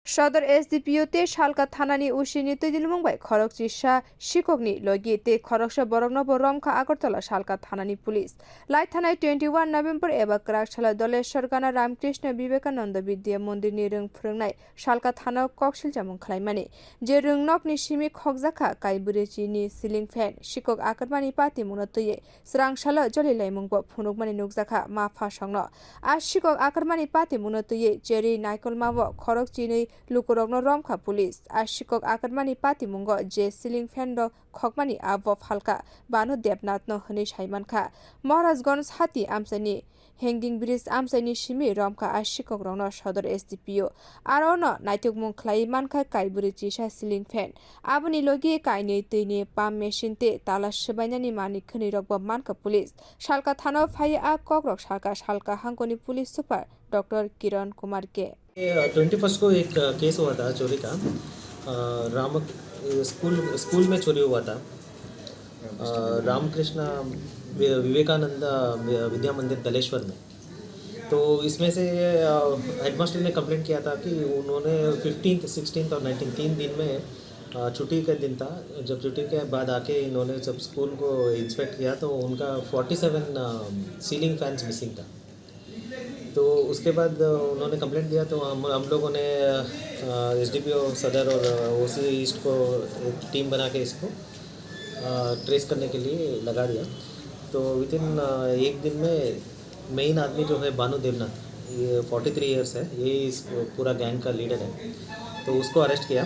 सदर एसडिपिओ ते शालका थानानि उसिनि तैदिल मुंबाय खरक चिसा शिककनि लगी ते खरकसा बरकनो बरमखा आगरतला शालका थानानि पुलिस लाई थानाय 21 नभेम्बर एबा क्राकशाला दलेश्वर गाना रामकृष्ण विवेकानंद विद्या मन्दिरनि रों फोरोंनाय शालका थाना कक्सिल जामुं खालायमानि जे रोंनकनि सिमि खगजाखा काइबुरेचिनि सिलिं फेन शिकक आकरमानि पाति मुनो तैये स्रांशाला जलिलाय मुंबो फुनुकमानि नुकजाखा माफा संनो आ शिकक आकरमानि पाति मुनो तैये जेरि नायकलमावो खरक चिनि लुकुरगनो रमखा पुलिस आशिकक आकरमानि पाति मुंगो जे सिलिं फेन्डो खकमानि आबो फालका बानु देबनाथनो हनै साइमानखा महाराजगंज हाती आमसानि हेंगिं ब्रिज आमसानि सिमि रमखा आशिकक रंनो सदर एसडिपिओ आरोनो नाइतुकमुं ख्लाइ मानखा काइबुरि चिसा सिलिं फेन आबुनि लगी काइनै तैनि पाम मेसिन ते ताला सबायनानि मानि खनै रगबो मानखा पुलिस शालका थाना फाइ आ ककरक शालका हांकोनि police super doctor Kiran Kumar के 21 को एक केस हुआ था चोरी का। राम स्कूल में चोरी हुआ था। रामकृष्ण विवेकानंद विद्या मंदिर दलेश्वर में। तो इसमें से हेडमास्टर ने कंप्लेंट किया था कि उन्होंने 15th, 16th और 19th 3 दिन में छुट्टी का दिन था। जब छुट्टी के बाद आके इन्होंने जब स्कूल को इंस्पेक्ट किया तो उनका 47 सीलिंग फैंस मिसिंग था। तो उसके बाद उन्होंने कंप्लेंट दिया तो हम लोगों ने एसडीपीओ सदर और ओसी ईस्ट को एक टीम बना के इसको ट्रेस करने के लिए लगा दिया। तो विदिन एक दिन में मेन आदमी जो है बानु देवनाथ, ये 43 ईयर्स है, ये इस पूरा गैंग का लीडर है। तो उसको अरेस्ट किया,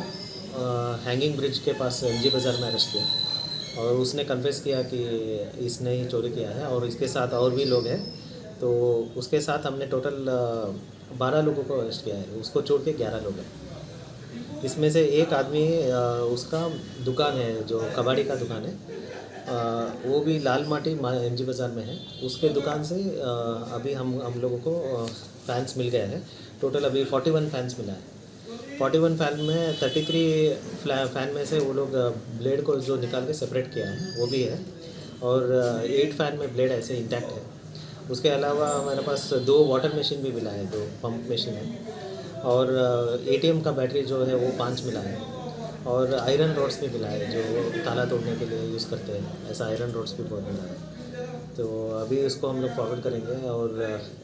हैंगिंग ब्रिज के पास एमजी बाज़ार में अरेस्ट किया और उसने कन्फेस किया कि इसने ही चोरी किया है और इसके साथ और भी लोग हैं। तो उसके साथ हमने टोटल 12 लोगों को अरेस्ट किया है, उसको छोड़ के 11 लोग हैं। इसमें से एक आदमी उसका दुकान है जो कबाड़ी का दुकान है, वो भी लाल माटी एमजी बाज़ार में है। उसके दुकान से अभी हम लोगों को फैंस मिल गए हैं। टोटल अभी 41 फैंस मिला है। 41 फैन में 33 फैन में से वो लोग ब्लेड को जो निकाल के सेपरेट किया है वो भी है और 8 फैन में ब्लेड ऐसे इंटैक्ट है। उसके अलावा हमारे पास 2 वाटर मशीन भी मिला है, 2 पंप मशीन है और एटीएम का बैटरी जो है वो 5 मिला है और आयरन रोड्स भी मिला है जो ताला तोड़ने के लिए यूज़ करते हैं, ऐसा आयरन रोड्स भी बहुत मिला है। तो अभी उसको हम लोग फॉरवर्ड करेंगे और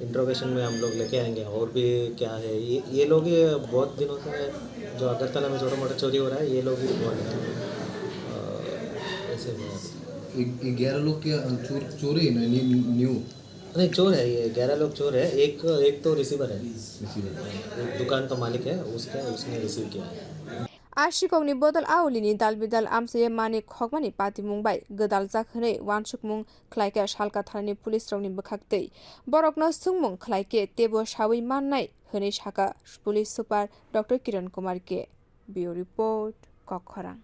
इंट्रोगेशन में हम लोग लेके आएंगे और भी क्या है। ये लोग ही बहुत दिनों से जो अगरतला में छोटा मोटा चोरी हो रहा है, ये लोग ही बहुत ऐसे 11 लोग क्या चोरी है ना? न्यू नहीं, चोर है ये, 11 लोग चोर है। एक तो रिसीवर है, एक दुकान का मालिक है, उसने रिसीव किया है। आशिककनि बदल आउलिनि दालबिदाल आमसे माने खगमानि पाति मुंबाय गोदाल जाखनै वानसुकमुं ख्लाइके शालका थानानि पुलिस रौनि बखाक्तै बरकनो सुंमुं ख्लाइके तेबो सावै माननाय हनै साका police super doctor Kiran Kumar के। Bureau report कखरां।